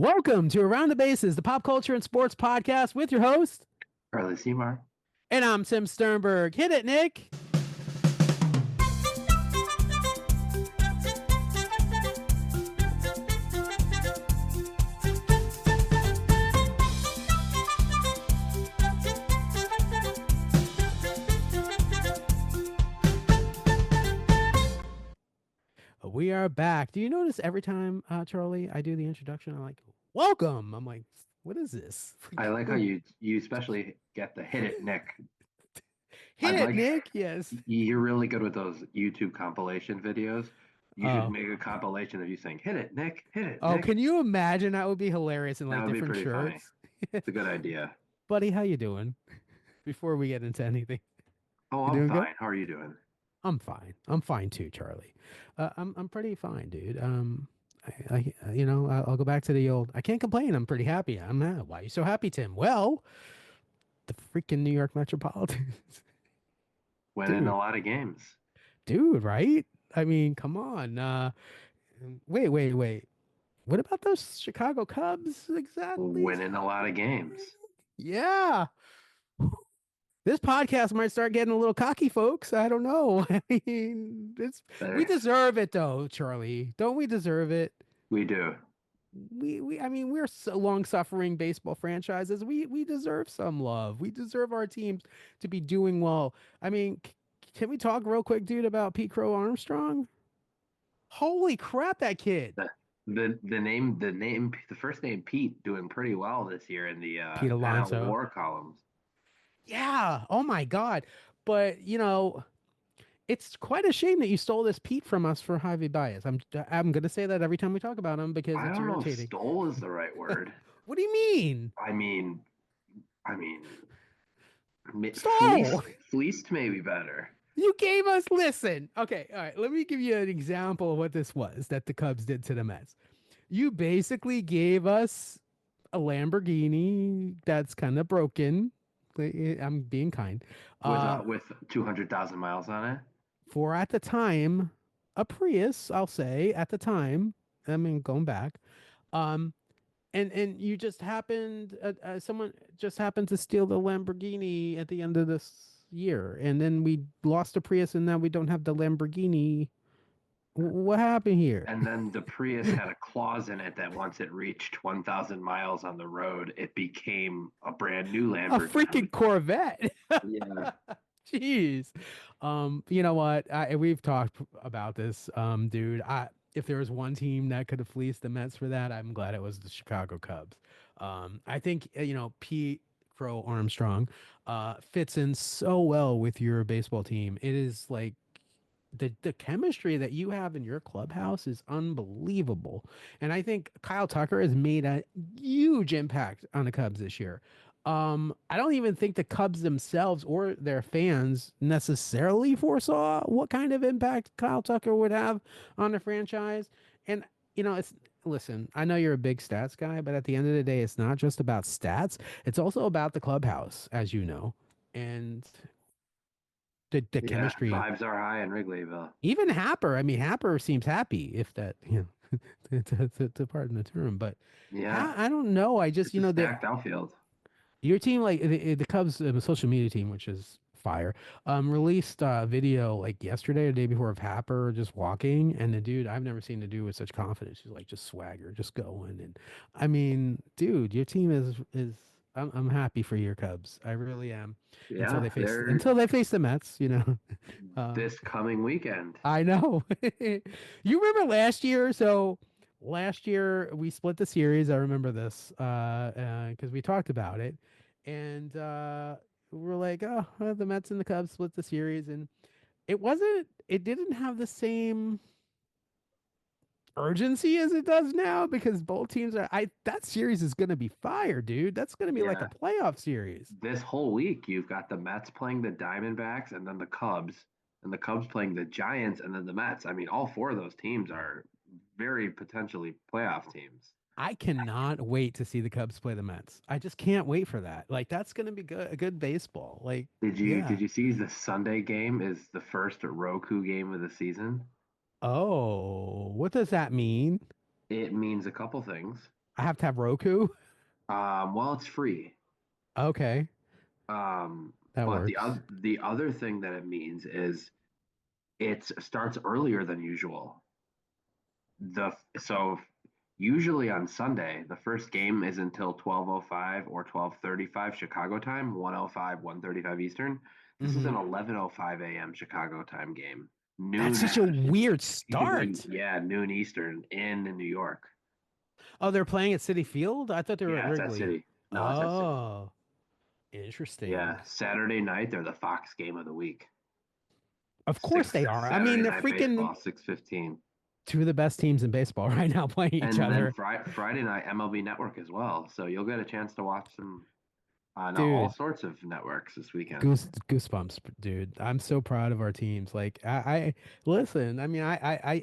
Welcome to Around the Bases, the pop culture and sports podcast with your host, Early Seymour. and I'm Tim Sternberg. Hit it, Nick. We are back. Do you notice every time, Charlie, I do the introduction, I'm like, welcome. I'm like, what is this? I like how you especially get the hit it, Nick. Hit I'd it, like Nick. Yes. you're really good with those YouTube compilation videos. You should Oh, make a compilation of you saying "Hit it, Nick. Hit it, oh, Nick." can you imagine? That would be hilarious in That like would be different pretty funny. shirts. It's a good idea. Buddy, how you doing? Before we get into anything, Oh, you I'm doing good? fine. How are you doing? I'm fine. I'm fine too, Charlie. I'm pretty fine, dude. I'll go back to the old. I can't complain. I'm pretty happy. Why are you so happy, Tim? Well, the freaking New York Metropolitans, Winning a dude, lot of games. dude, right? I mean, come on. Wait. What about those Chicago Cubs exactly? Winning a lot of games. Yeah, this podcast might start getting a little cocky, folks. I don't know. I mean, we There, deserve it though, Charlie. Don't we deserve it? we do. I mean, we're so long-suffering baseball franchises. We deserve some love. We deserve our teams to be doing well. I mean, can we talk real quick, dude, about Pete Crow Armstrong? Holy crap, that kid. The first name Pete doing pretty well this year in the Pete NL Alonso. WAR columns. Yeah. Oh my God. But it's quite a shame that you stole this Pete from us for Javi Baez. I'm gonna say that every time we talk about him because I it's don't know if irritating. stole is the right word. What do you mean? I mean, I mean, Stole. fleeced may be better. You gave us, listen. Okay, all right. Let me give you an example of what this was that the Cubs did to the Mets. You basically gave us a Lamborghini that's kind of broken. I'm being kind. Uh, With 200,000 miles on it. for at the time, a Prius, I'll say at the time. I mean, going back. Um, and you just happened, someone just happened to steal the Lamborghini at the end of this year, and then we lost the Prius, and now we don't have the Lamborghini. What happened here? And then the Prius had a clause in it that once it reached 1,000 miles on the road, it became a brand new A freaking Lamborghini. Corvette. Yeah. Jeez. You know what? We've talked about this, dude. If there was one team that could have fleeced the Mets for that, I'm glad it was the Chicago Cubs. I think Pete Crow Armstrong fits in so well with your baseball team. It is like the chemistry that you have in your clubhouse is unbelievable. And I think Kyle Tucker has made a huge impact on the Cubs this year. I don't even think the Cubs themselves or their fans necessarily foresaw what kind of impact Kyle Tucker would have on the franchise. And it's listen, I know you're a big stats guy, but at the end of the day, it's not just about stats. It's also about the clubhouse, as you know. And the Yeah. chemistry. Vibes are high in Wrigleyville. Even Happer, I mean, Happer seems happy, if that, to pardon the term. But Yeah. I don't know. I just, It's a the stacked outfield. your team, like the Cubs social media team, which is fire, released a video like yesterday or the day before of Happer just walking, and the dude, I've never seen the dude with such confidence. He's like just swagger, just going, and I mean, dude, your team is. I'm happy for your Cubs. I really am. Yeah. They're Until they face the Mets, this coming weekend. I know. You remember last year? So last year we split the series. I remember this because we talked about it, and we're like, oh, the Mets and the Cubs split the series, and it wasn't. It didn't have the same urgency as it does now because both teams are. That series is going to be fire, dude. That's going to be like a Yeah. playoff series. This whole week, you've got the Mets playing the Diamondbacks and then the Cubs, and the Cubs playing the Giants and then the Mets. I mean, all four of those teams are very potentially playoff teams. I cannot wait to see the Cubs play the Mets. I just can't wait for that. Like that's gonna be good, a good baseball. Like, Did yeah. you see the Sunday game is the first Roku game of the season? Oh, what does that mean? It means a couple things. I have to have Roku. Well, it's free. Okay, Um, that but works. the other thing that it means is it starts earlier than usual. So usually on Sunday, the first game is until 12:05 or 12:35 Chicago time, 1:05, 1:35 Eastern. This is Hmm. an 11:05 a.m. Chicago time game. That's Noon, such a weird start. yeah, noon Eastern in New York. Oh, they're playing at City Field? I thought they were at Yeah, it's at Wrigley. City. No, it's at City. Oh, interesting. Yeah, Saturday night they're the Fox game of the week. Of course Six they are. I mean, Saturday they're night freaking baseball, 6:15. two of the best teams in baseball right now playing each And then other. Friday night MLB Network as well. So you'll get a chance to watch some no, all Dude, sorts of networks this weekend. goosebumps, dude. I'm so proud of our teams. Like I listen, I mean I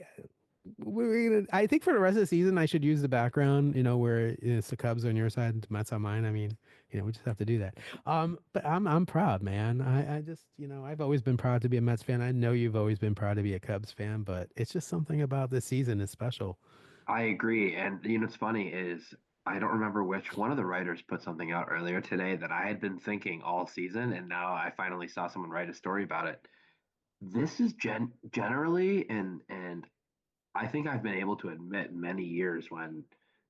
think for the rest of the season I should use the background, where it's the Cubs on your side, the Mets on mine. I mean, we just have to do that. But I'm proud, man. I just, I've always been proud to be a Mets fan. I know you've always been proud to be a Cubs fan, but it's just something about this season is special. I agree. And what's funny is I don't remember which one of the writers put something out earlier today that I had been thinking all season, and now I finally saw someone write a story about it. This is generally, and I think I've been able to admit many years when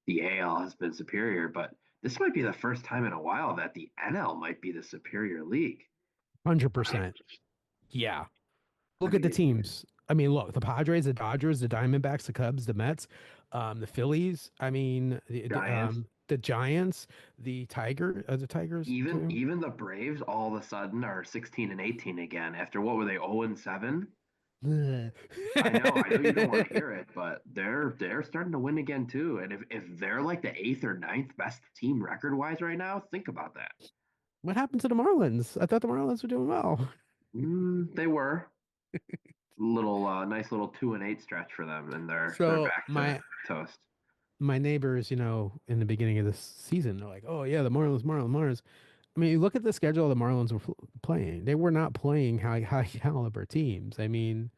the AL has been superior, but this might be the first time in a while that the NL might be the superior league. I, 100%. Yeah. I Look at the mean, teams. I mean, look, the Padres, the Dodgers, the Diamondbacks, the Cubs, the Mets, the Phillies. I mean, Giants, the Giants, the Tigers too. even the Braves all of a sudden are 16 and 18 again after what were they 0 and 7? I know you don't want to hear it, but they're starting to win again too. And if they're like the eighth or ninth best team record wise right now, think about that. What happened to the Marlins? I thought the Marlins were doing well. They were little nice little 2 and 8 stretch for them, and they're So back to my toast. my neighbors, in the beginning of this season, they're like, "Oh yeah, the Marlins." I mean, you look at the schedule the Marlins were playing. They were not playing high caliber teams. I mean,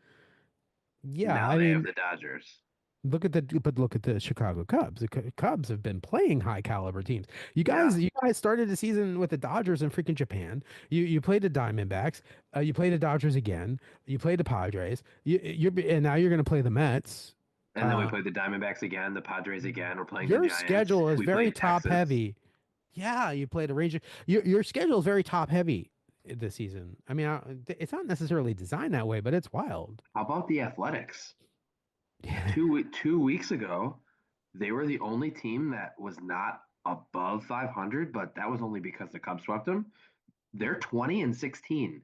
yeah, Now I they have mean, the Dodgers. look at the Chicago Cubs. The Cubs have been playing high caliber teams. Yeah, You guys started the season with the Dodgers in freaking Japan. You played the Diamondbacks. You played the Dodgers again. You played the Padres. And now you're going to play the Mets. and then we Uh, played the Diamondbacks again, the Padres again. We're playing the your Giants. schedule is We very played top Texas. heavy. Yeah, you played the Rangers. Your schedule is very top heavy this season. I mean, it's not necessarily designed that way, but it's wild. How about the Athletics? 2 weeks ago, they were the only team that was not above 500, but that was only because the Cubs swept them. They're 20 and 16.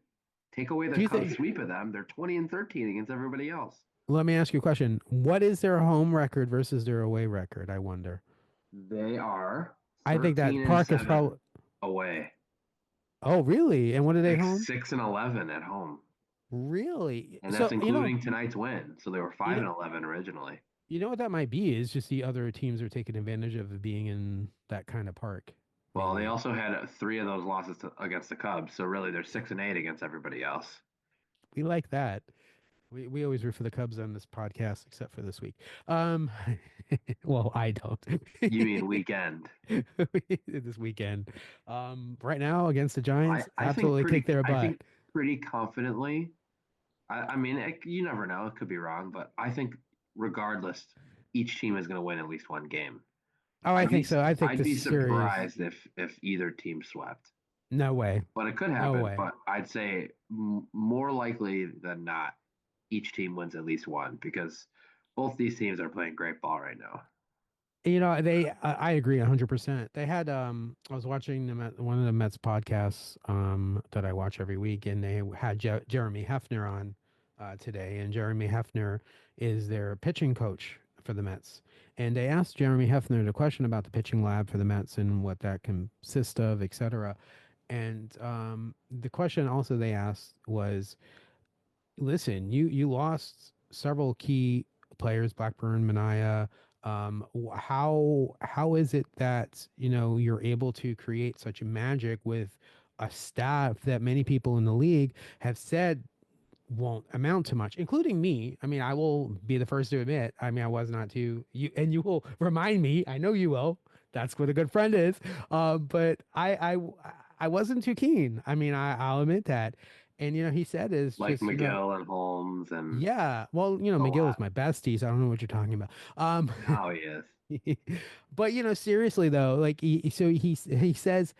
Take away the Do you Cubs think? sweep of them, they're 20 and 13 against everybody else. Let me ask you a question. What is their home record versus their away record? I wonder. They are I think 13 that and Park is 7 probably. away. Oh, really? And what are they home? 6 and 11 at home. Really? And that's So including tonight's win. So they were you 5 know, and 11 originally. what that might be is just the other teams are taking advantage of being in that kind of park. Well, they Maybe also had three of those losses against the Cubs. So really, they're 6 and 8 against everybody else. we like that. We always root for the Cubs on this podcast, except for this week. Um, well, I don't. You mean weekend? This weekend, right now against the I, Giants, I think absolutely kick pretty their I butt. think pretty confidently. I mean, you never know; it could be wrong, but I think regardless, each team is going to win at least one game. Oh, I I'd be think so. I think I'd this be series. surprised if either team swept, No way. but it could No happen. way. But I'd say more likely than not, each team wins at least one because both these teams are playing great ball right now. I agree 100%. They had, I was watching them at one of the Mets podcasts, that I watch every week, and they had Jeremy Hefner on, today. And Jeremy Hefner is their pitching coach for the Mets. And they asked Jeremy Hefner the question about the pitching lab for the Mets and what that consists of, et cetera. And, the question also they asked was, listen, you lost several key players, Blackburn, Mania. How is it that you're able to create such magic with a staff that many people in the league have said won't amount to much, including me? I mean, I will be the first to admit. I mean, I was not too you, and you will remind me. I know you will. That's what a good friend is. But I wasn't too keen. I mean, I'll admit that. And he said is Like just Miguel and Holmes and yeah. Well, a McGill is lot. my bestie, so I don't know what you're talking about. Now he is. But seriously though, like he says,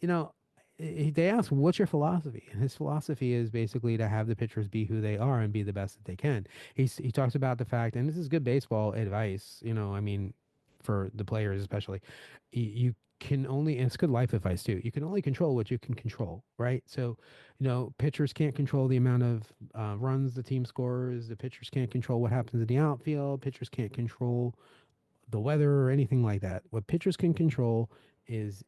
you know, they ask, "What's your philosophy?" And his philosophy is basically to have the pitchers be who they are and be the best that they can. He talks about the fact, and this is good baseball advice. I mean, for the players especially, you can only, and it's good life advice too. You can only control what you can control, right? So, pitchers can't control the amount of runs the team scores. The pitchers can't control what happens in the outfield. Pitchers can't control the weather or anything like that. What pitchers can control is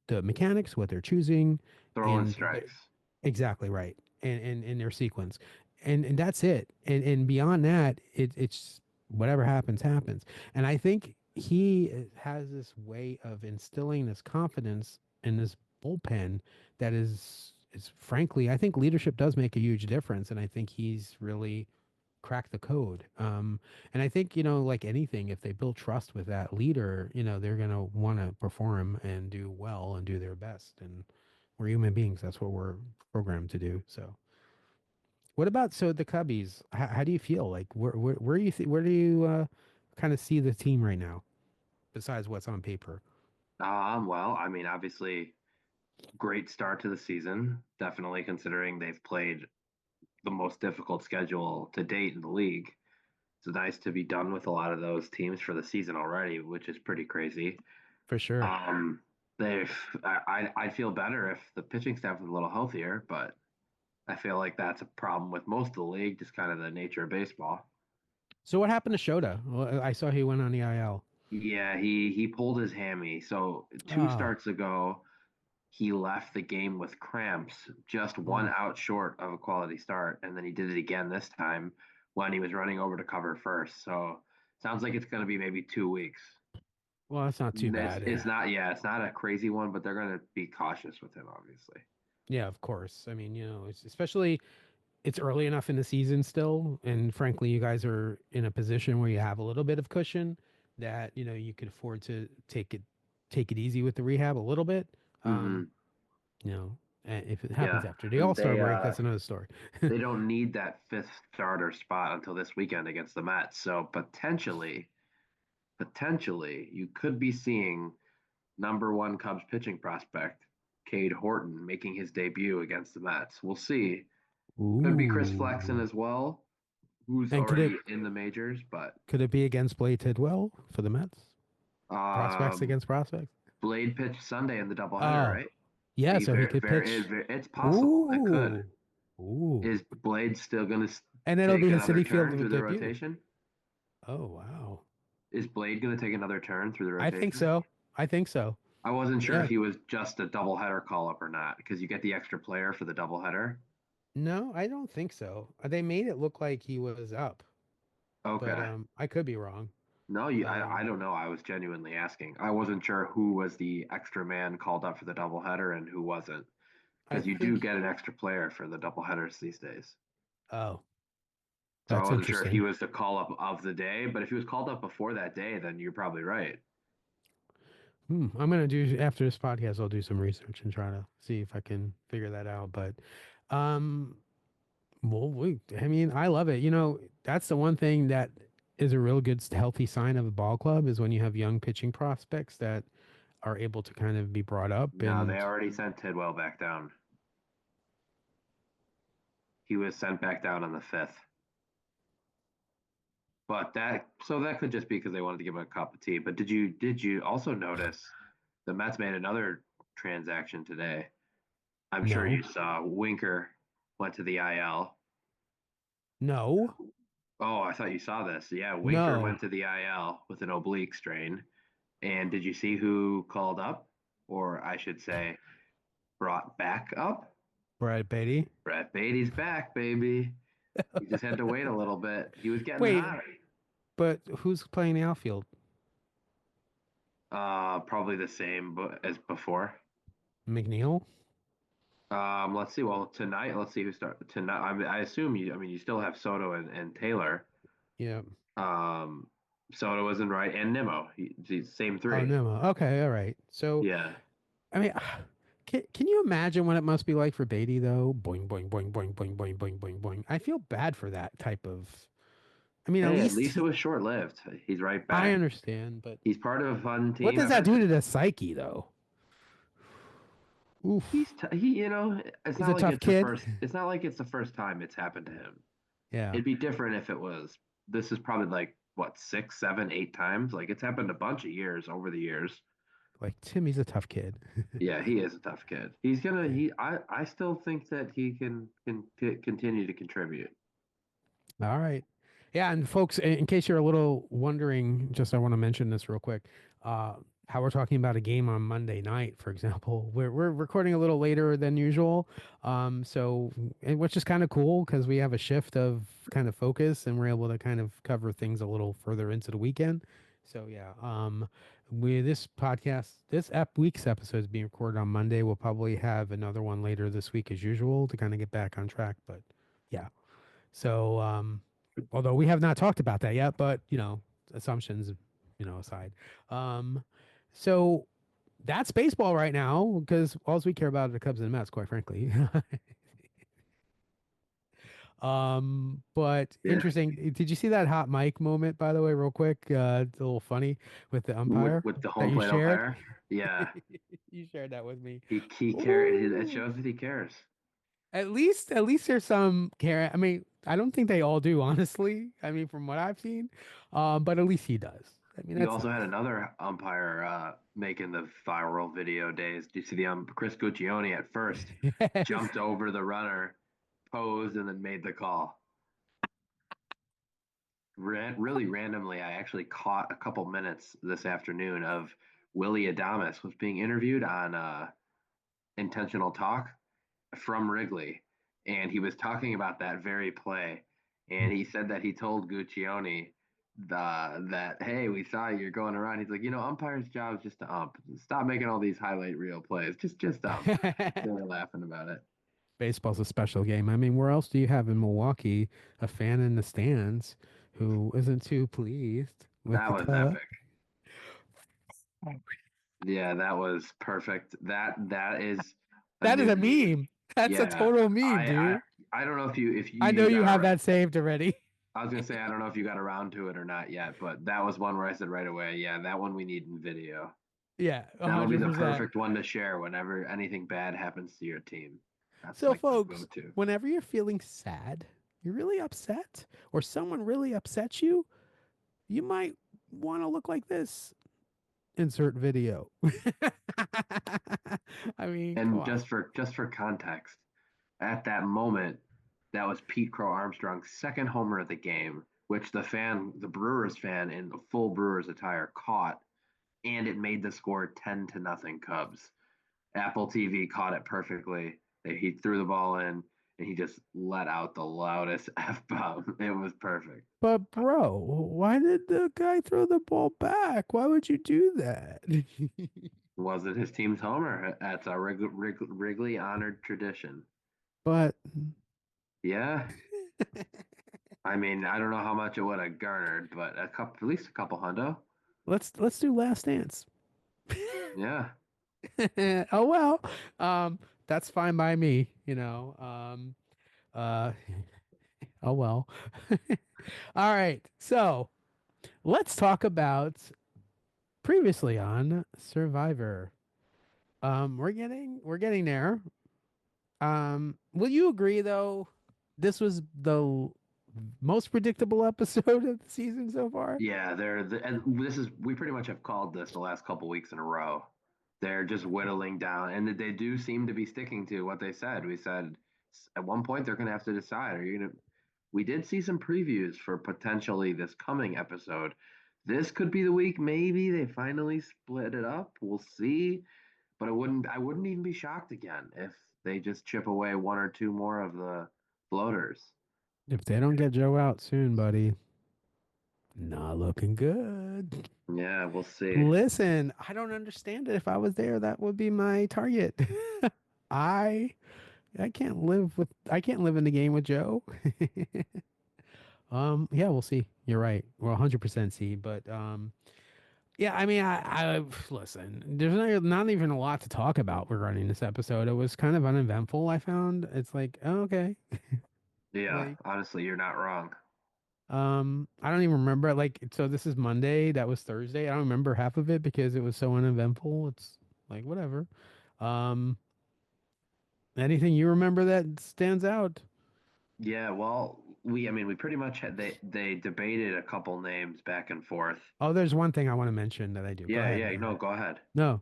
the mechanics, what they're choosing, Throwing and the, strikes. exactly right, and their sequence, and that's it. And beyond that, it's whatever happens happens. And I think he has this way of instilling this confidence in this bullpen that is frankly, I think leadership does make a huge difference, and I think he's really crack the code. And I think, like anything, if they build trust with that leader, they're going to want to perform and do well and do their best. And we're human beings. That's what we're programmed to do. So what about, so the Cubbies, how do you feel? Like where do you, where do you kind of see the team right now besides what's on paper? Well, I mean, obviously, great start to the season. Definitely considering they've played the most difficult schedule to date in the league. It's nice to be done with a lot of those teams for the season already, which is pretty crazy. For sure. Um, they've I'd feel better if the pitching staff was a little healthier, but I feel like that's a problem with most of the league, just kind of the nature of baseball. So what happened to Shota? Well, I saw he went on the IL. Yeah, he pulled his hammy. So two Oh, starts ago, he left the game with cramps, just one oh, out short of a quality start, and then he did it again this time when he was running over to cover first. So sounds like it's going to be maybe 2 weeks. well, that's not too It's bad. it's not yeah, it's not a crazy one, but they're going to be cautious with him, obviously. Yeah, of course. I mean, it's especially it's early enough in the season still, and frankly, you guys are in a position where you have a little bit of cushion that you could afford to take it easy with the rehab a little bit. Um, Hmm. and if it happens Yeah, after the and All Star break, that's another story. they don't need that fifth starter spot until this weekend against the Mets. So potentially, you could be seeing number one Cubs pitching prospect Cade Horton making his debut against the Mets. We'll see. Could be Chris Flexen Ooh, as well, who's and could it already in the majors, but could it be against Blade Tidwell for the Mets? Prospects um, against prospects. Blade pitched Sunday in the doubleheader, Oh, right? yeah. He So he very, could very, pitch. it's possible. It could. Ooh, ooh, Is Blade still going to and it'll take be his another City Field turn through the debut. rotation? Oh wow. Is Blade going to take another turn through the I think rotation? so. I think so. I wasn't sure if Yeah. he was just a doubleheader call up or not because you get the extra player for the doubleheader. No, I don't think so. They made it look like he was up, but Okay. I could be wrong. No, I Um, don't know. I was genuinely asking. I wasn't sure who was the extra man called up for the doubleheader and who wasn't I because you do think. get an extra player for the doubleheaders these days. Oh, So I that's wasn't sure if he interesting. was the call up of the day, but if he was called up before that day, then you're probably right. I'm gonna do after this podcast. I'll do some research and try to see if I can figure that out. But, um, well, I mean, I love it. That's the one thing that is a real good, healthy sign of a ball club is when you have young pitching prospects that are able to kind of be brought up No, they and. already sent Tidwell back down. He was sent back down on the fifth. But that could just be because they wanted to give him a cup of tea. But did you also notice the Mets made another transaction today? I'm sure you No, saw Winker went to the IL. no, Oh, I thought you saw this. Yeah, Winker no. went to the IL with an oblique strain. And did you see who called up? Or I should say, brought back up? Brad Beatty. Brett Beatty's back, baby. He just had to wait a little bit. He was getting Wait, hot. but who's playing the outfield? Probably the same as before. McNeil? Let's see. Well, tonight, let's see who start tonight. I assume you. I mean, you still have Soto and Taylor. Yeah. Um, Soda wasn't right, and Nimmo. He's same Oh, three. no. Okay, all right. So, Yeah. I mean, can you imagine what it must be like for Beatty though? Boing, boing, boing, boing, boing, boing, boing, boing, boing. I feel bad for that type of. I mean, at Hey, at least least it was short lived. He's right I back. understand, but He's part of a fun what team. does I've that heard do that to the psyche though? Oof. it's He's not a like tough it's the kid. first. It's not like it's the first time it's happened to him. Yeah. It'd be different if it was. This is probably like what, six, seven, eight times. Like it's happened a bunch of years over the years. Like Timmy's a tough kid. Yeah, he is a tough kid. He's gonna. Yeah. I still think that he can continue to contribute. All right. Yeah, and folks, in case you're a little wondering, just I want to mention this real quick. How we're talking about a game on Monday night, for example. We're recording a little later than usual. Which is kind of cool because we have a shift of kind of focus and we're able to kind of cover things a little further into the weekend. So yeah, we this podcast, week's episode is being recorded on Monday. We'll probably have another one later this week as usual to kind of get back on track. But yeah. So, although we have not talked about that yet, but assumptions, aside. Um, so that's baseball right now because all we care about are the Cubs and the Mets, quite frankly. But Yeah, interesting. Did you see that hot mic moment, by the way, real quick? It's a little funny with the umpire with the that home you plate shared. umpire. Yeah, You shared that with me. he cares. It Ooh. shows that he cares. At least there's some care. I mean, I don't think they all do, honestly. I mean, from what I've seen, but at least he does. I mean, You that's also had nice. another umpire making the viral video days. Do you see the Chris Guccione at first Yes. jumped over the runner, posed, and then made the call. Really randomly, I actually caught a couple minutes this afternoon of Willie Adamas was being interviewed on Intentional Talk from Wrigley, and he was talking about that very play, and he said that he told Guccione that hey, we saw you're going around. He's like, umpire's job is just to ump. Stop making all these highlight reel plays. Just ump. They were laughing about it. Baseball's a special game. I mean, where else do you have in Milwaukee a fan in the stands who isn't too pleased with That the was cut? epic. Yeah, that was perfect. That is a That is new a meme. meme. That's a Yeah, total meme, I I dude. I don't know if I know you you got have around. that saved already. I was gonna say I don't know if you got around to it or not yet, but that was one where I said right away, yeah, that one we need in video. Yeah, That'll be the 100%. perfect one to share whenever anything bad happens to your team. That's So, like the folks, go-to. whenever you're feeling sad, you're really upset, or someone really upsets you, you might want to look like this. Insert video. I mean, come And on. just for context, at that moment, that was Pete Crow Armstrong's second homer of the game, which the Brewers fan in the full Brewers attire caught, and it made the score 10-0 Cubs. Apple TV caught it perfectly. He threw the ball in and he just let out the loudest F bomb. It was perfect. But, bro, why did the guy throw the ball back? Why would you do that? Was it his team's homer? That's a Wrigley honored tradition. But Yeah. I mean, I don't know how much it would have garnered, but at least a couple hundo. let's do Last Dance. Yeah. Oh well. That's fine by me, uh oh well. All right. So, let's talk about previously on Survivor. We're getting there. Will you agree though? This was the most predictable episode of the season so far. Yeah, and we pretty much have called this the last couple weeks in a row. They're just whittling down, and they do seem to be sticking to what they said. We said at one point they're going to have to decide. Are you going to? We did see some previews for potentially this coming episode. This could be the week. Maybe they finally split it up. We'll see. But I wouldn't even be shocked again if they just chip away one or two more of the floaters. If they don't get Joe out soon, buddy, not looking good. Yeah, we'll see. Listen, I don't understand it. If I was there, that would be my target. I I can't live in the game with Joe. Yeah, we'll see. You're right. We're 100% see, but yeah, I mean, I listen. There's not even a lot to talk about regarding this episode. It was kind of uneventful. I found it's like, oh, okay, Yeah, like, honestly, you're not wrong. I don't even remember. Like, so this is Monday. That was Thursday. I don't remember half of it because it was so uneventful. It's like whatever. Um, anything you remember that stands out? Yeah, well, I mean, we pretty much had they debated a couple names back and forth. Oh, there's one thing I want to mention that I do. Go Yeah, ahead. yeah, Go no, ahead. go ahead. No,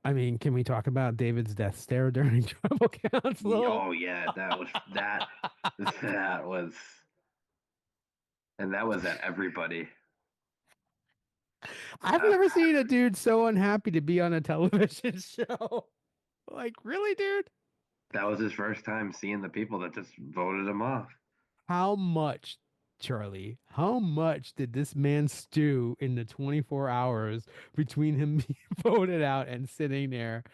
I mean, can we talk about David's death stare during tribal council? Oh yeah, that was and that was at everybody. I've That never seen a dude so unhappy to be on a television show. Like, really, dude? that was his first time seeing the people that just voted him off. How much, Charlie, how much did this man stew in the 24 hours between him being voted out and sitting there?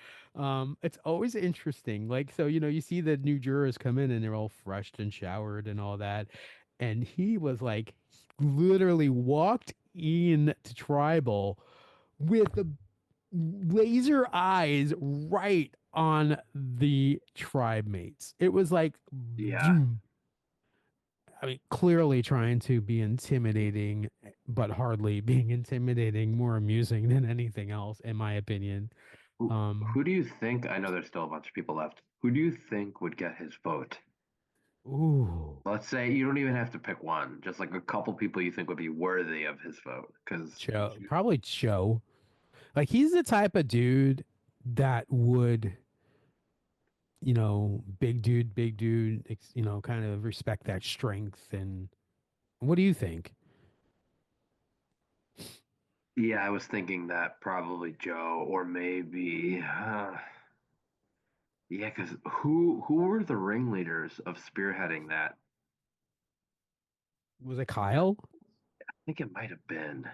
It's always interesting. Like, so, you see the new jurors come in and they're all fresh and showered and all that. And he was like, literally walked in to tribal with the laser eyes right on the tribe mates. It was like, Yeah, zoom. I mean, clearly trying to be intimidating, but hardly being intimidating, more amusing than anything else, in my opinion. who do you think? I know there's still a bunch of people left. Who do you think would get his vote? Ooh, Let's say you don't even have to pick one, just like a couple people you think would be worthy of his vote. Because Joe, probably Joe. Like he's the type of dude that would, big dude, kind of respect that strength. And what do you think? yeah, I was thinking that probably Joe or maybe yeah, because who were the ringleaders of spearheading that? Was it I Kyle? think it might have been.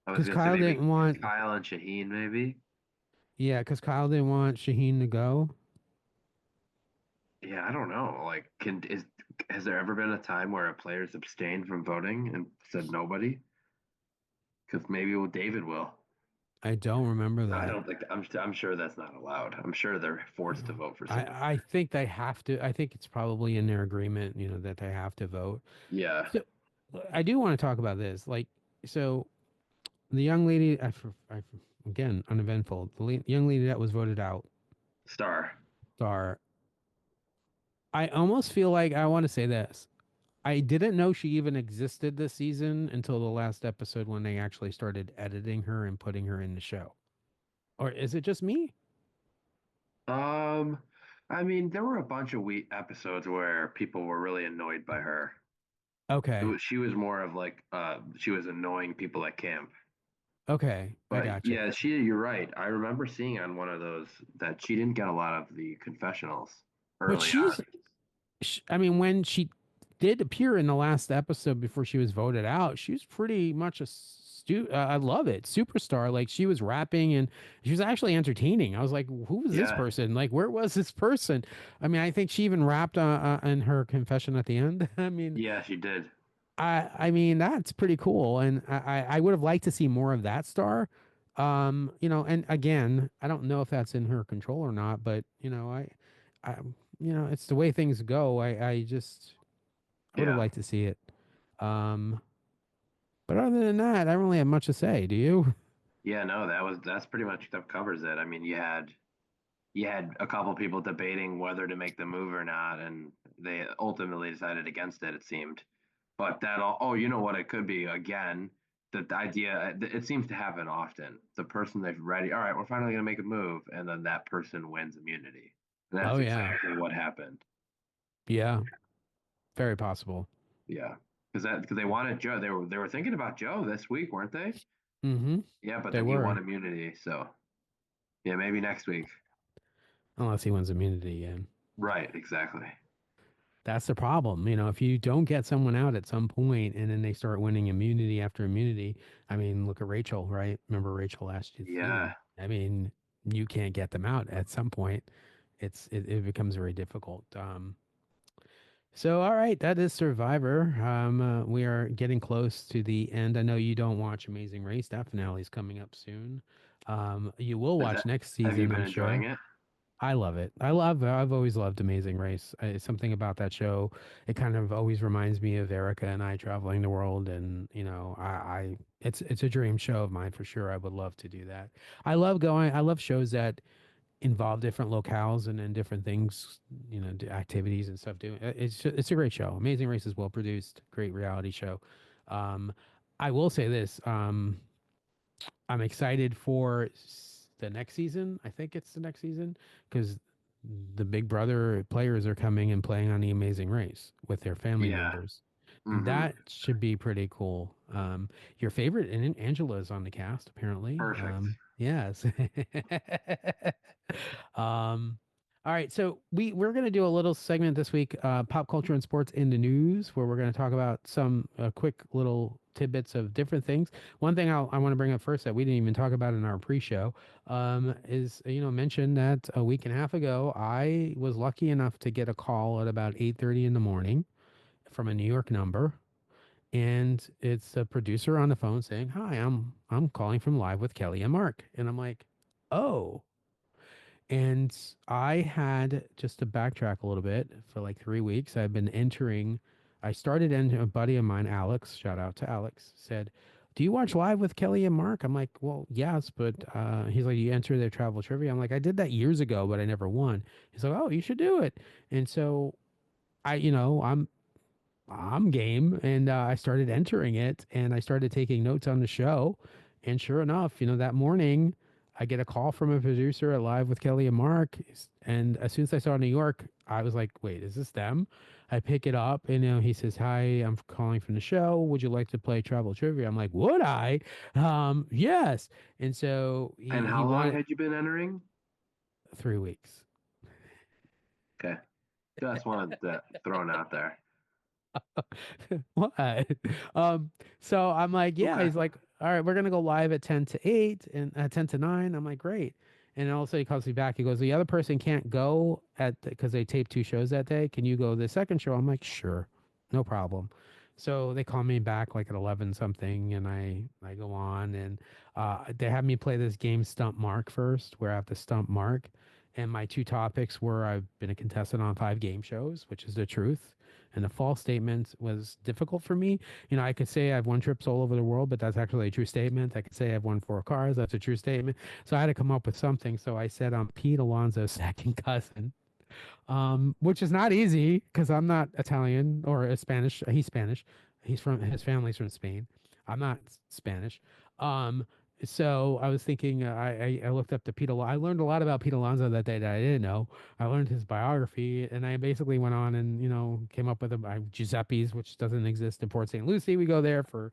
I was Because gonna say Kyle maybe didn't want, Kyle and Shaheen, maybe. yeah, because Kyle didn't want Shaheen to go. Yeah, I don't know. Like, has there ever been a time where a player's abstained from voting and said nobody? Because maybe David will. I don't remember I that. don't think I'm sure that's not allowed. I'm sure they're forced to vote for someone. I think they have to. I think it's probably in their agreement, that they have to vote. Yeah, So I do want to talk about this. Like, so the young lady, again, uneventful. The young lady that was voted out, Star. Star. I almost feel like I want to say this. I didn't know she even existed this season until the last episode when they actually started editing her and putting her in the show. Or is it just me? Um, I mean, there were a bunch of episodes where people were really annoyed by her. Okay. She was more of like she was annoying people at camp. Okay. I But gotcha. yeah, you're right. I remember seeing on one of those that she didn't get a lot of the confessionals But early she's on. I mean, when she did appear in the last episode before she was voted out, she was pretty much I love it, superstar. Like she was rapping and she was actually entertaining. I was like, who was this Yeah, person? Like, where was this person? I mean, I think she even rapped in her confession at the end. I mean, yeah, she did. I mean that's pretty cool, and I would have liked to see more of that star. And again, I don't know if that's in her control or not, but I, it's the way things go. I would have Yeah, liked to see it. Um, but other than that, I don't really have much to say. Do you? yeah. No, that's pretty much that covers it. I mean, you had a couple people debating whether to make the move or not, and they ultimately decided against it. It seemed, but that all. Oh, you know what? It could be again. The idea it seems to happen often. The person they've ready. All right, we're finally going to make a move, and then that person wins immunity. And Oh that's yeah, exactly what happened. yeah, very possible. Yeah, because they wanted Joe. They were thinking about Joe this week, weren't they? Mm-hmm. Yeah, but They then he won were, immunity. So yeah, maybe next week. unless he wins immunity again. Right, exactly. That's the problem. If you don't get someone out at some point and then they start winning immunity after immunity, I mean, look at Rachel, right? Remember Rachel last season? Yeah, I mean, you can't get them out at some point. It becomes very difficult. So, all right, that is Survivor. We are getting close to the end. I know you don't watch Amazing Race. That finale is coming up soon. You will Is watch that next have you season, been I'm enjoying sure. it? I love it. I've always loved Amazing Race. It's something about that show. It kind of always reminds me of Erica and I traveling the world, and it's a dream show of mine for sure. I would love to do that. I love shows that involve different locales and then different things, activities and stuff. It's a great show. Amazing Race is well produced, great reality show. Um, I will say this. I'm excited for the next season. I think it's the next season because the Big Brother players are coming and playing on the Amazing Race with their family Yeah. members. Mm-hmm. That should be pretty cool. Your favorite, and Angela is on the cast apparently. Perfect. Yes. um, all right, so we're gonna do a little segment this week, pop culture and sports in the news, where we're gonna talk about some quick little tidbits of different things. One thing I want to bring up first that we didn't even talk about in our pre-show is mention that a week and a half ago I was lucky enough to get a call at about 8:30 in the morning from a New York number, and it's a producer on the phone saying, "Hi, I'm calling from Live with Kelly and Mark," and I'm like, "Oh." And I had, just to backtrack a little bit, for like 3 weeks, I've been entering. I started entering, a buddy of mine, Alex, shout out to Alex, said, "Do you watch Live with Kelly and Mark?" I'm like, "Well, yes," but he's like, "You enter their travel trivia." I'm like, "I did that years ago, but I never won." He's like, "Oh, you should do it." And so I'm game. And I started entering it and I started taking notes on the show. And sure enough, that morning, I get a call from a producer at Live with Kelly and Mark. And as soon as I saw New York, I was like, wait, is this them? I pick it up and he says, "Hi, I'm calling from the show. Would you like to play travel trivia?" I'm like, "Would I?" Yes. And so And he how long wanted had you been entering? 3 weeks. Okay. Just wanted that thrown out there. What? Um, so I'm like, yeah, Okay. he's like, all right, we're gonna go live at 10 to 8 and 10 to 9. I'm like, great. And then also he calls me back. He goes, the other person can't go because they taped 2 shows that day. Can you go to the second show? I'm like, sure, no problem. So they call me back like at 11 something, and I go on, and they have me play this game Stump Mark first, where I have to stump Mark. And my two topics were I've been a contestant on 5 game shows, which is the truth, and the false statement was difficult for me. I could say I've won trips all over the world, but that's actually a true statement. I could say I've won 4 cars. That's a true statement. So I had to come up with something. So I said I'm Pete Alonso's second cousin, which is not easy because I'm not Italian or a Spanish. He's Spanish. His family's from Spain. I'm not Spanish. Um, so I was thinking, I looked up to I learned a lot about Pete Alonso that day that I didn't know. I learned his biography, and I basically went on and came up with Giuseppe's, which doesn't exist in Port St. Lucie. We go there for.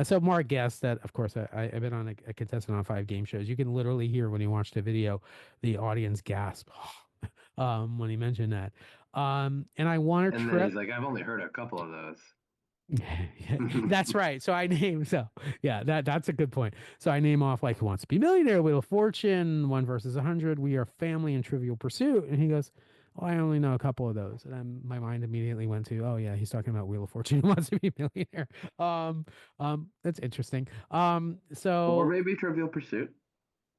So Mark guessed that, of course, I've been on a contestant on 5 game shows. You can literally hear when you watch the video, the audience gasp when he mentioned that. And I won a And then trip. he's like, I've only heard a couple of those. That's right. So I name yeah, that's a good point. So I name off like Who Wants to Be a Millionaire, Wheel of Fortune, One versus 100, We Are Family, and Trivial Pursuit. And he goes, "Oh, I only know a couple of those." And my mind immediately went to, "Oh yeah, he's talking about Wheel of Fortune, Who Wants to Be a Millionaire." That's interesting. Or So maybe Trivial Pursuit.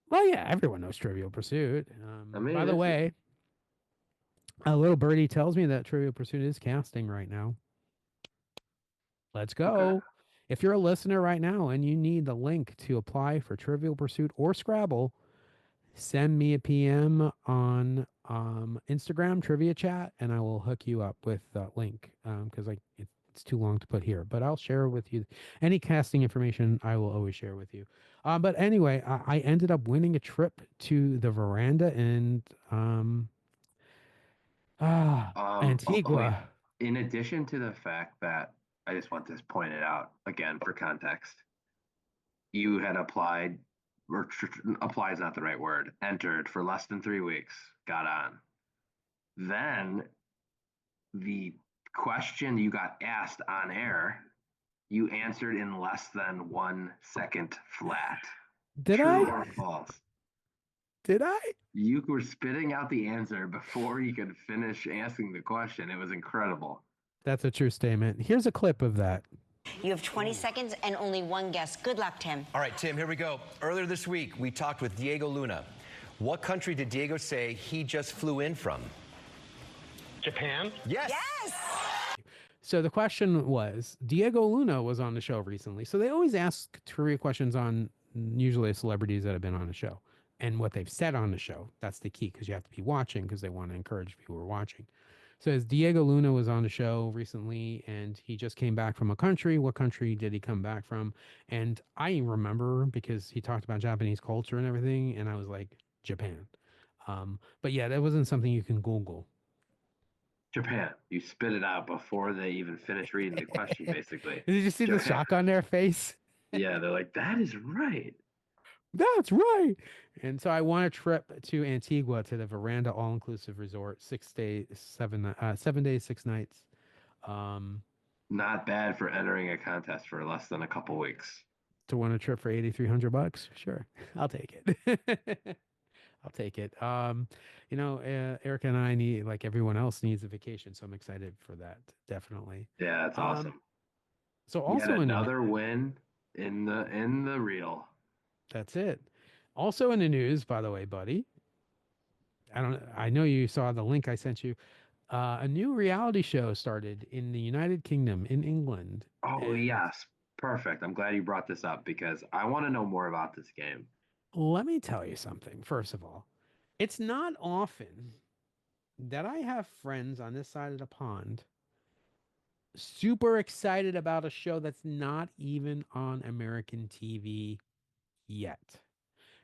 well, yeah, everyone knows Trivial Pursuit. I By mean, the it's way, a little birdie tells me that Trivial Pursuit is casting right now. Let's okay. go. If you're a listener right now and you need the link to apply for Trivial Pursuit or Scrabble, send me a PM on Instagram trivia chat, and I will hook you up with that link because it's too long to put here. But I'll share with you any casting information. I will always share with you. But anyway, I ended up winning a trip to the veranda in Oh, wait. Antigua. In addition to the fact that I just want this pointed out again for context, you had applied, or apply is not the right word, entered for less than 3 weeks, got on. Then the question you got asked on air, you answered in less than 1 second flat. Did True I? or false? Did I? You were spitting out the answer before you could finish asking the question. It was incredible. That's a true statement. Here's a clip of that. You have 20 seconds and only one guess. Good luck, Tim. All right, Tim, here we go. Earlier this week, we talked with Diego Luna. What country did Diego say he just flew in from? Japan? Yes. Yes! So the question was, Diego Luna was on the show recently. So they always ask trivia questions on usually celebrities that have been on the show and what they've said on the show. That's the key because you have to be watching because they want to encourage people who are watching. So as Diego Luna was on the show recently and he just came back from a country. What country did he come back from? And I remember because he talked about Japanese culture and everything. And I was like, Japan. But yeah, that wasn't something you can Google. Japan. You spit it out before they even finished reading the question, basically. Did you see the Japan. shock on their face? Yeah, they're like, that is right. That's right. And so I won a trip to Antigua to the Veranda All Inclusive Resort, 6 days, 7 days, 6 nights. Um, Not bad for entering a contest for less than a couple weeks. to win a trip for $8,300. Sure, I'll take it. I'll take it. Erica and I need, like everyone else, needs a vacation, so I'm excited for that. Definitely. Yeah, that's Um, awesome. so Yet also in the another win in the reel. that's it. Also in the news, by the way, buddy. I know you saw the link I sent you. A new reality show started in the United Kingdom, in England. Oh And yes, perfect. I'm glad you brought this up because I want to know more about this game. let me tell you something, first of all. It's not often that I have friends on this side of the pond super excited about a show that's not even on American TV yet.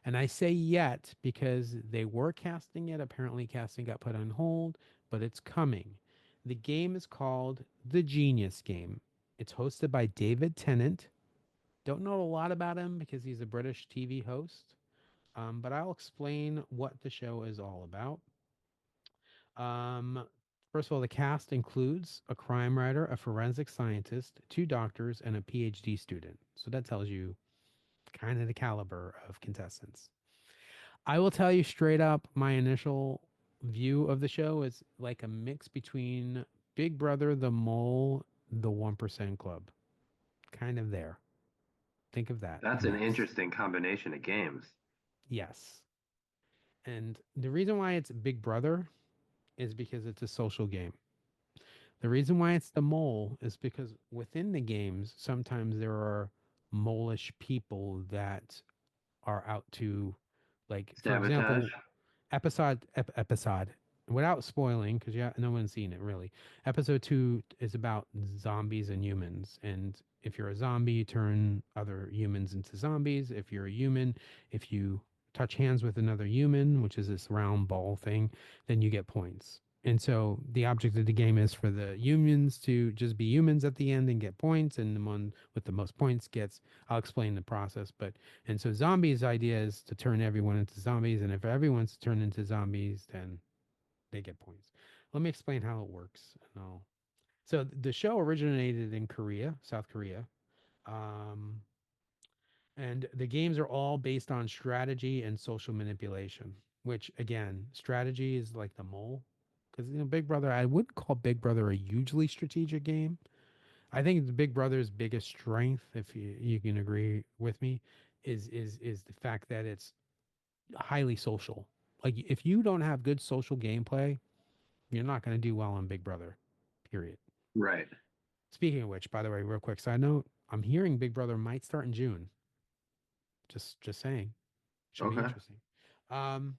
And I say yet because they were casting it. Apparently, casting got put on hold, but it's coming. The game is called The Genius Game. It's hosted by David Tennant. Don't know a lot about him because he's a British TV host, but I'll explain what the show is all about. Um, First of all, the cast includes a crime writer, a forensic scientist, two doctors, and a PhD student. So that tells you kind of the caliber of contestants. I will tell you straight up, my initial view of the show is like a mix between Big Brother, The Mole, The 1% Club. Kind of there. Think of that That's an mix. interesting combination of games. Yes. And the reason why it's Big Brother is because it's a social game. The reason why it's The Mole is because within the games, sometimes there are molish people that are out to, like, for Sabotage. example, episode without spoiling because yeah, no one's seen it really. Episode 2 is about zombies and humans, and if you're a zombie you turn other humans into zombies. If you're a human, if you touch hands with another human, which is this round ball thing, then you get points. And so the object of the game is for the humans to just be humans at the end and get points, and the one with the most points gets, I'll explain the process, but and so zombies' idea is to turn everyone into zombies, and if everyone's turned into zombies, then they get points. Let me explain how it works. And I'll... So the show originated in Korea, South Korea, um, and the games are all based on strategy and social manipulation. Which again, strategy is like the mole, because Big Brother. I wouldn't call Big Brother a hugely strategic game. I think the Big Brother's biggest strength, if you can agree with me, is the fact that it's highly social. Like if you don't have good social gameplay, you're not going to do well on Big Brother. Period. Right. Speaking of which, by the way, real quick side note, I'm hearing Big Brother might start in June. Just saying. Should be Okay. interesting. Um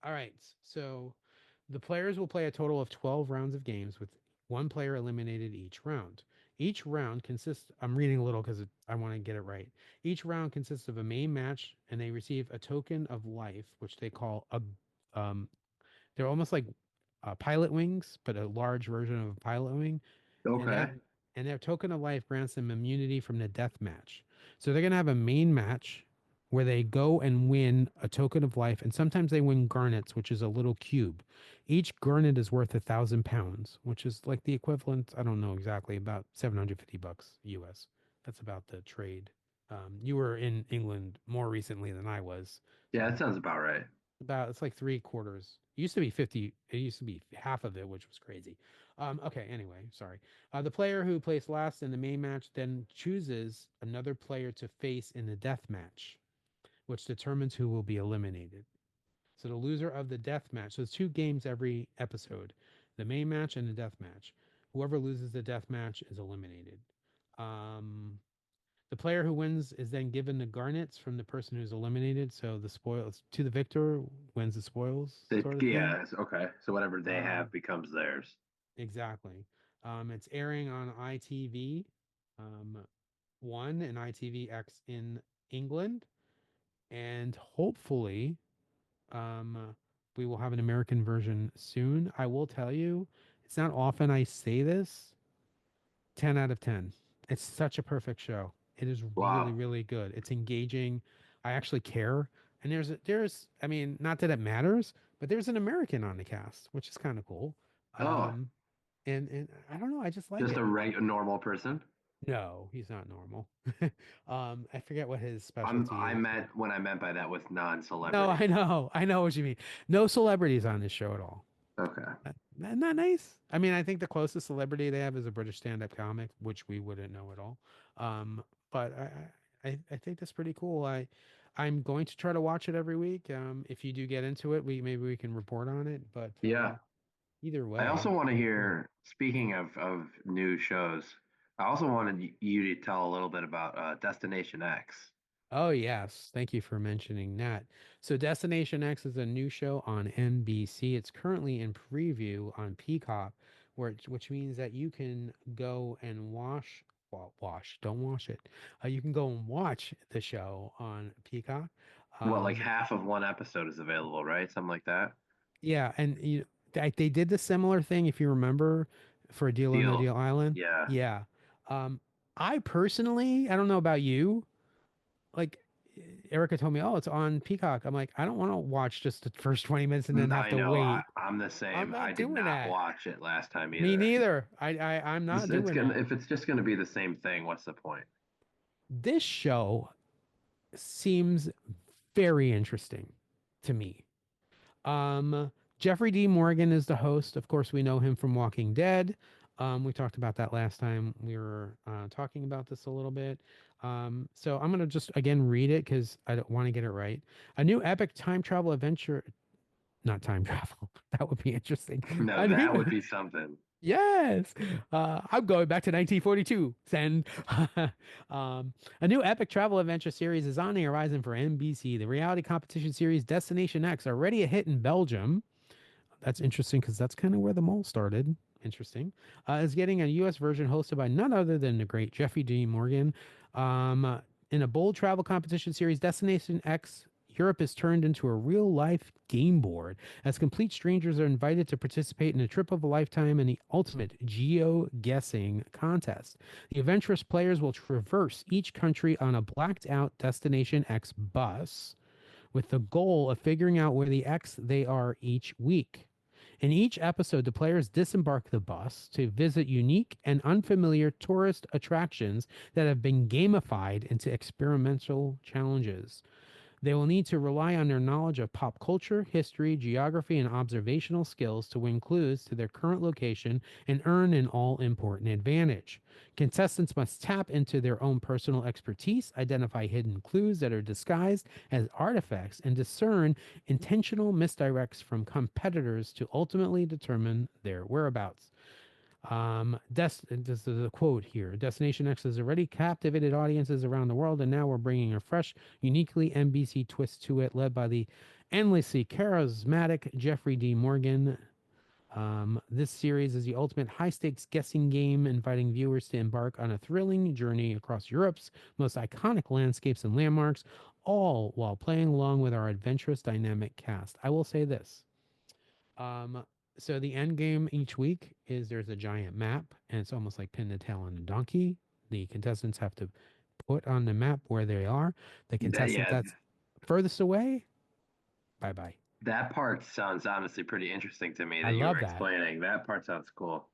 all right. So the players will play a total of 12 rounds of games with one player eliminated each round. Each round consists, I'm reading a little because I want to get it right. Each round consists of a main match, and they receive a token of life, which they call a, um, they're almost like pilot wings, but a large version of a pilot wing. And Okay. that, and their token of life grants them immunity from the death match. So they're going to have a main match where they go and win a token of life, and sometimes they win garnets, which is a little cube. Each garnet is worth £1,000, which is like the equivalent. I don't know exactly, about $750 US. That's about the trade. You were in England more recently than I was, Yeah, so that sounds about right. It's like three quarters. It used to be 50. It used to be half of it, which was crazy. Okay. Anyway, sorry. The player who placed last in the main match then chooses another player to face in the death match, which determines who will be eliminated. So the loser of the death match. So it's two games every episode, the main match and the death match. Whoever loses the death match is eliminated. Um, the player who wins is then given the garnets from the person who's eliminated. So the spoils to the victor wins the spoils, sort of thing. Okay. So whatever they Um, have becomes theirs. exactly. It's airing on ITV um, one and ITVX in England, and hopefully we will have an American version soon. I will tell you, it's not often I say this. 10 out of 10. It's such a perfect show. It is really, Wow. really good. It's engaging. I actually care. And I mean, not that it matters, but there's an American on the cast, which is kind of cool. Oh, Um, and I don't know, I just like just it. a normal person. No, he's not normal. I forget what his I'm specialty I is. meant what I meant by that was No, non-celebrity. I know what you mean. No celebrities on this show at all. Okay. Not nice. I mean, I think the closest celebrity they have is a British stand-up comic, which we wouldn't know at all. But I think that's pretty cool. I'm going to try to watch it every week. If you do get into it, maybe we can report on it. But Yeah. either I also way, want to cool. hear, speaking of new shows, I also wanted you to tell a little bit about Destination X. Oh, yes. Thank you for mentioning that. So, Destination X is a new show on NBC. It's currently in preview on Peacock, which means that you can go and don't wash it. You can go and watch the show on Peacock. What, like Um, half of one episode is available, right? Something like that. yeah, and they did the similar thing, if you remember, for a Deal or No Deal. Deal Island. Yeah. Yeah. Um, I personally, I don't know about you, like Erica told me, oh, it's on Peacock. I'm like, I don't want to watch just the first 20 minutes and then have I to know. wait. I'm the I'm same. I not did doing not that. watch it last time Me either. neither. I'm not It's doing gonna that. if it's just gonna be the same thing, what's the point? This show seems very interesting to me. Um, Jeffrey D. Morgan is the host. Of course, we know him from Walking Dead. We talked about that last time we were talking about this a little bit. So I'm going to just again read it because I don't want to get it right. A new epic time travel adventure, not time travel. That would be interesting. No, A that would new, be something. yes. I'm going back to 1942. Send. um, a new epic travel adventure series is on the horizon for NBC. The reality competition series Destination X, already a hit in Belgium. That's interesting because that's kind of where the mole started. Interesting. Is getting a U.S. version hosted by none other than the great Jeffrey D. Morgan. In a bold travel competition series, Destination X Europe is turned into a real life game board as complete strangers are invited to participate in a trip of a lifetime in the ultimate geo guessing contest. The adventurous players will traverse each country on a blacked out Destination X bus with the goal of figuring out where the X they are each week. In each episode, the players disembark the bus to visit unique and unfamiliar tourist attractions that have been gamified into experimental challenges. They will need to rely on their knowledge of pop culture, history, geography, and observational skills to win clues to their current location and earn an all important advantage. Contestants must tap into their own personal expertise, identify hidden clues that are disguised as artifacts, and discern intentional misdirects from competitors to ultimately determine their whereabouts. This is a quote here. Destination X has already captivated audiences around the world, and now we're bringing a fresh, uniquely NBC twist to it, led by the endlessly charismatic Jeffrey D. Morgan. This series is the ultimate high stakes guessing game, inviting viewers to embark on a thrilling journey across Europe's most iconic landscapes and landmarks, all while playing along with our adventurous, dynamic cast. I will say this. Um, so the end game each week is there's a giant map, and it's almost like pin the tail on a donkey. The contestants have to put on the map where they are. The contestant Yeah, that's furthest away, bye bye. that part sounds honestly pretty interesting to me I that you were love that. explaining. That part sounds cool.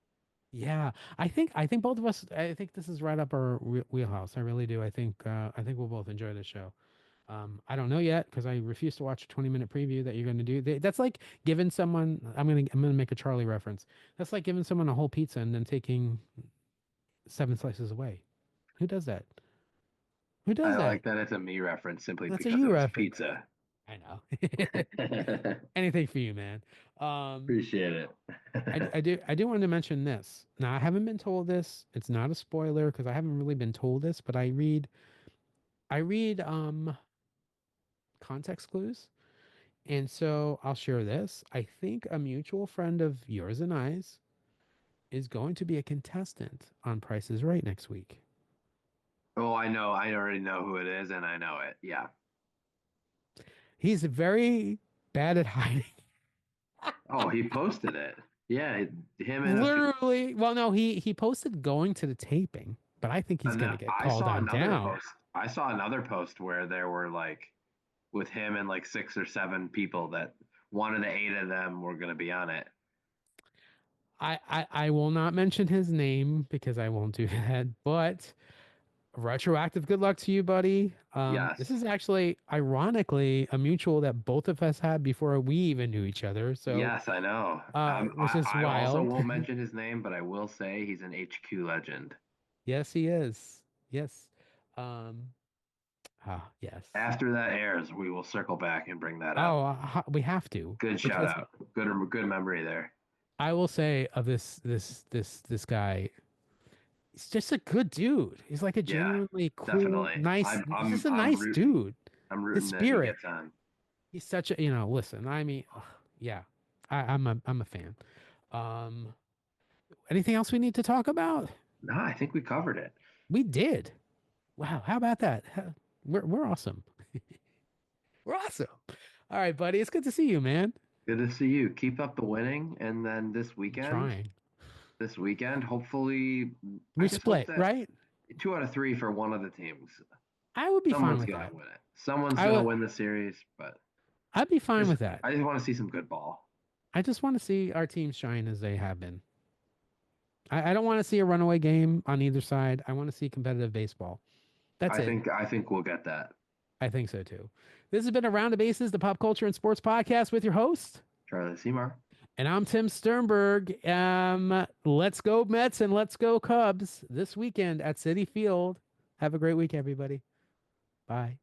Yeah, I think both of us. I think this is right up our wheelhouse. I really do. I think we'll both enjoy the show. I don't know yet because I refuse to watch a 20-minute preview that you're going to do. That's like giving someone. I'm gonna make a Charlie reference. That's like giving someone a whole pizza and then taking 7 slices away. Who does that? Who I does that? like that it's a me reference simply That's a because you it was reference. pizza. I know. Anything for you, man. Um, Appreciate it. I do want to mention this. Now I haven't been told this. It's not a spoiler because I haven't really been told this, but I read context clues. And so I'll share this. I think a mutual friend of yours and I's is going to be a contestant on Price is Right next week. Oh, I know. I already know who it is, and I know it. Yeah. He's very bad at hiding. Oh, he posted it. Yeah, him and Literally, well, no, he posted going to the taping, but I think he's and going then to get I called saw on another down. post. I saw another post where there were like with him and like 6 or 7 people that one of the 8 of them were going to be on it. I will not mention his name because I won't do that, but retroactive good luck to you, buddy. Yes. This is actually ironically a mutual that both of us had before we even knew each other. So, Yes, I know. which is I also wild. won't mention his name, but I will say he's an HQ legend. Yes, he is. Yes. Um, yes. After that airs, we will circle back and bring that up. Oh, we have to Good shout because out. Good memory there. I will say of this guy, he's just a good dude. He's like a Yeah, genuinely cool, definitely. nice. He's just a nice dude. I'm His rooting that he spirit. gets on. He's such a listen. I mean, ugh, yeah, I'm a fan. Um, anything else we need to talk about? No, I think we covered it. We did. Wow, how about that? We're awesome. We're awesome. All right, buddy. It's good to see you, man. Good to see you. Keep up the winning, and then I'm trying. this weekend, hopefully, We I just hope split, that right? 2 out of 3 for one of the teams. I would be fine Someone's with gonna that. win it. Someone's I gonna would. win the series, but I'd be fine with that. I just want to see some good ball. I just want to see our teams shine as they have been. I don't want to see a runaway game on either side. I want to see competitive baseball. That's it. I think we'll get that. I think so too. This has been Around the Bases, the pop culture and sports podcast with your host. Charlie Seymour. And I'm Tim Sternberg. Let's go Mets and let's go Cubs this weekend at Citi Field. Have a great week, everybody. Bye.